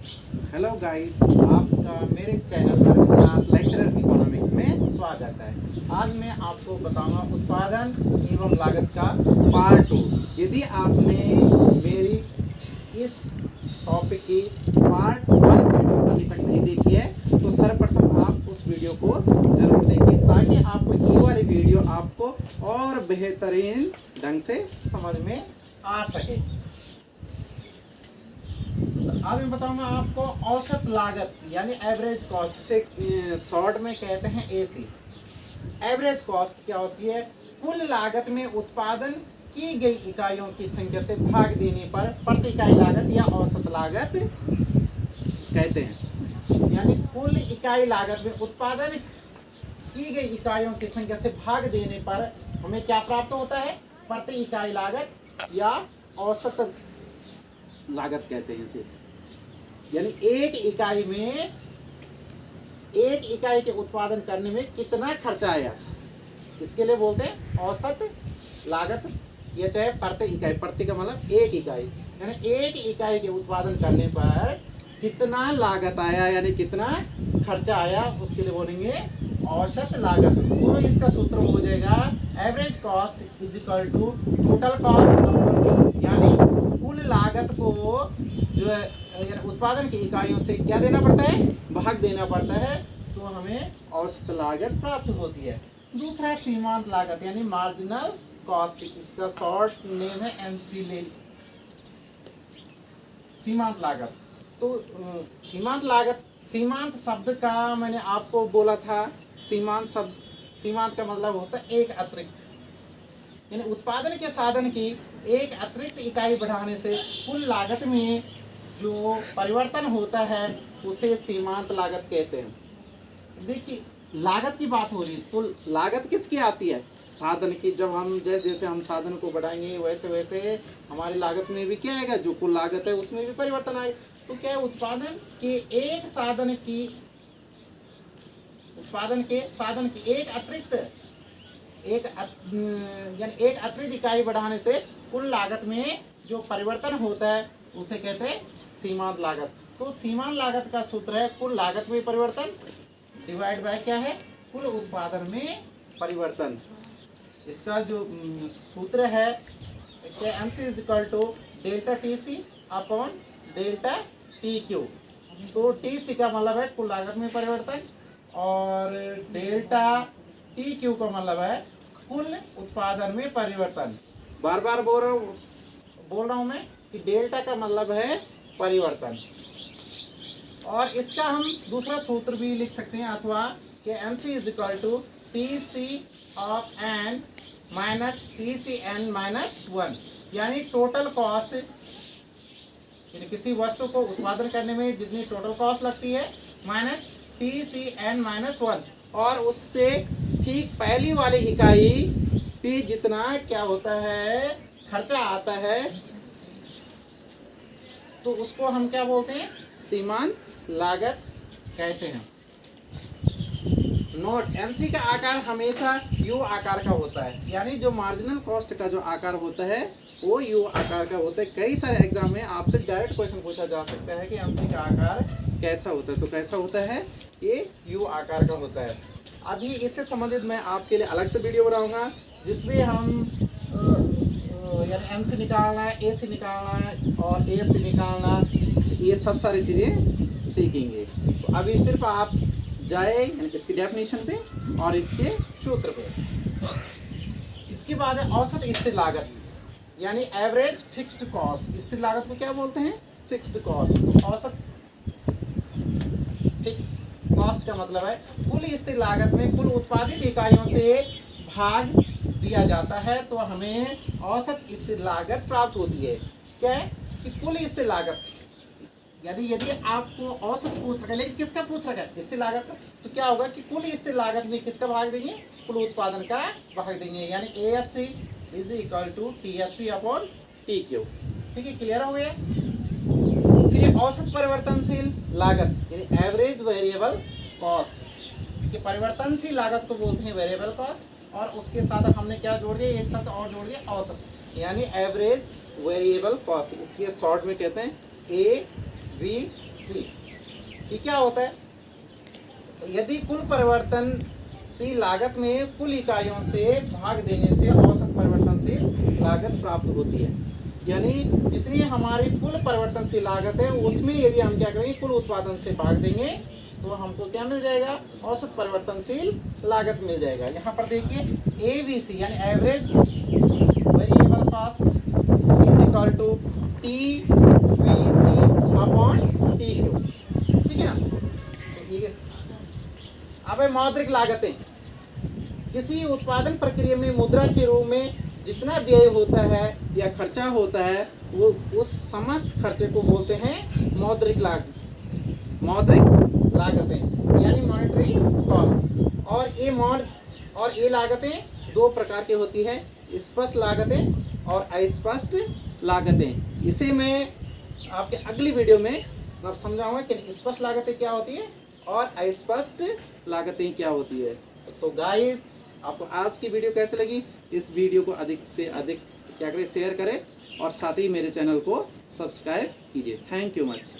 Hello guys, आपका मेरे channel पर लेक्चरर इकोनॉमिक्स में स्वागत है। आज मैं आपको बताऊंगा उत्पादन एवं लागत का पार्ट 2। यदि आपने मेरी इस टॉपिक की पार्ट 1 वीडियो अभी तक नहीं देखी है तो सर्वप्रथम आप उस वीडियो को ज़रूर देखिए ताकि आपको ये वाली वीडियो आपको और बेहतरीन ढंग से समझ में आ सके। अब मैं बताऊंगा आपको औसत लागत यानी एवरेज कॉस्ट, से शॉर्ट में कहते हैं एसी। एवरेज कॉस्ट क्या होती है? कुल लागत में उत्पादन की गई इकाइयों की संख्या से भाग देने पर प्रति इकाई लागत या औसत लागत कहते हैं। यानी कुल इकाई लागत में उत्पादन की गई इकाइयों की संख्या से भाग देने पर हमें क्या प्राप्त होता है? प्रति इकाई लागत या औसत लागत कहते हैं इसे। यानी एक इकाई के उत्पादन करने में कितना खर्चा आया, इसके लिए बोलते हैं औसत लागत। या चाहे प्रति इकाई, प्रति का मतलब एक इकाई, यानी एक इकाई के उत्पादन करने पर कितना लागत आया यानी कितना खर्चा आया, उसके लिए बोलेंगे औसत लागत। तो इसका सूत्र हो जाएगा average cost is equal to total cost, यानी कुल लागत को जो है उत्पादन की इकाइयों से क्या देना पड़ता है? भाग देना पड़ता है, तो हमें औसत लागत प्राप्त होती है। दूसरा सीमांत लागत यानी मार्जिनल कॉस्ट, इसका शॉर्ट नेम है एमसी। सीमांत लागत, तो सीमांत लागत, सीमांत शब्द का मैंने आपको बोला था, सीमांत का मतलब होता है एक अतिरिक्त, यानी उत्पादन के साधन की एक अतिरिक्त इकाई बढ़ाने से कुल लागत में जो परिवर्तन होता है उसे सीमांत लागत कहते हैं। देखिए, लागत की बात हो रही है तो लागत किसकी आती है? साधन की। जब हम जैसे जैसे हम साधन को बढ़ाएंगे वैसे वैसे हमारी लागत में भी क्या आएगा? जो कुल लागत है उसमें भी परिवर्तन आएगा। तो क्या है? उत्पादन के साधन की एक अतिरिक्त इकाई बढ़ाने से कुल लागत में जो परिवर्तन होता है उसे कहते हैं सीमांत लागत। तो सीमांत लागत का सूत्र है कुल लागत में परिवर्तन डिवाइड बाय क्या है? कुल उत्पादन में परिवर्तन। इसका जो सूत्र है क्या? MC is equal to delta TC upon delta TQ। तो TC का मतलब है कुल लागत में परिवर्तन और डेल्टा TQ का मतलब है कुल उत्पादन में परिवर्तन। बार बार बोल रहा हूँ मैं कि डेल्टा का मतलब है परिवर्तन। और इसका हम दूसरा सूत्र भी लिख सकते हैं अथवा कि MC is equal to TC of n minus TCn minus 1, यानी टोटल कॉस्ट, यानी किसी वस्तु को उत्पादन करने में जितनी टोटल कॉस्ट लगती है माइनस TCn माइनस 1, और उससे ठीक पहली वाली इकाई P जितना क्या होता है? खर्चा आता है, तो उसको हम क्या बोलते हैं? सीमांत लागत कहते हैं। नोट, MC का आकार हमेशा U आकार का होता है, यानी जो मार्जिनल कॉस्ट का जो आकार होता है वो U आकार का होता है। कई सारे एग्जाम में आपसे डायरेक्ट क्वेश्चन पूछा जा सकता है कि MC का आकार कैसा होता है, तो कैसा होता है? ये U आकार का होता है। अभी इससे संबंधित मैं आपके लिए अलग से वीडियो बनाऊंगा जिसमें हम यानी MC निकालना है, AC निकालना है और AFC निकालना, ये सब सारी चीज़ें सीखेंगे। तो अभी सिर्फ आप जाए यानी इसकी डेफिनेशन पे और इसके सूत्र पे। इसके बाद है औसत स्थिर लागत यानी एवरेज फिक्स्ड कॉस्ट। स्थिर लागत को क्या बोलते हैं? Fixed cost. तो औसत फिक्स कॉस्ट का मतलब है कुल स्थिर लागत में कुल उत्पादित इकाइयों से भाग दिया जाता है, तो हमें औसत स्थिर लागत प्राप्त होती है। क्या है? कि कुल स्थिर लागत, यानी यदि आपको औसत पूछ रखा है लेकिन किसका पूछ रखा है? स्थिर लागत का, तो क्या होगा कि कुल स्थिर लागत में किसका भाग देंगे? कुल उत्पादन का भाग देंगे, यानी AFC is equal to TFC upon TQ। ठीक है, क्लियर हो गया? फिर औसत परिवर्तनशील लागत यानी एवरेज वेरिएबल कॉस्ट। परिवर्तनशील लागत को बोलते हैं वेरिएबल कॉस्ट, और उसके साथ हमने क्या जोड़ दिया? एक शब्द और जोड़ दिया, औसत, यानी एवरेज वेरिएबल कॉस्ट। इसके शॉर्ट में कहते हैं AVC। सी। ये क्या होता है? तो यदि कुल परिवर्तनशील लागत में कुल इकाइयों से भाग देने से औसत परिवर्तनशील लागत प्राप्त होती है। यानी जितनी हमारी कुल परिवर्तनशील लागत है उसमें यदि हम क्या करेंगे, कुल उत्पादन से भाग देंगे तो हमको क्या मिल जाएगा, औसत परिवर्तनशील लागत मिल जाएगा। यहाँ पर देखिए एवीसी यानी average variable cost is equal to TVC upon TQ, ठीक है ना। तो ये अब है मौद्रिक लागतें। किसी उत्पादन प्रक्रिया में मुद्रा के रूप में जितना व्यय होता है या खर्चा होता है वो उस समस्त खर्चे को बोलते हैं मौद्रिक लागतें यानी मॉनेटरी कॉस्ट। और ये लागतें दो प्रकार की होती है, स्पष्ट लागतें और अस्पष्ट लागतें। इसे मैं आपके अगली वीडियो में अब समझाऊंगा कि स्पष्ट लागतें क्या होती है और अस्पष्ट लागतें क्या होती है। तो गाइस, आपको आज की वीडियो कैसे लगी? इस वीडियो को अधिक से अधिक क्या करें, शेयर करें और साथ ही मेरे चैनल को सब्सक्राइब कीजिए। Thank you much.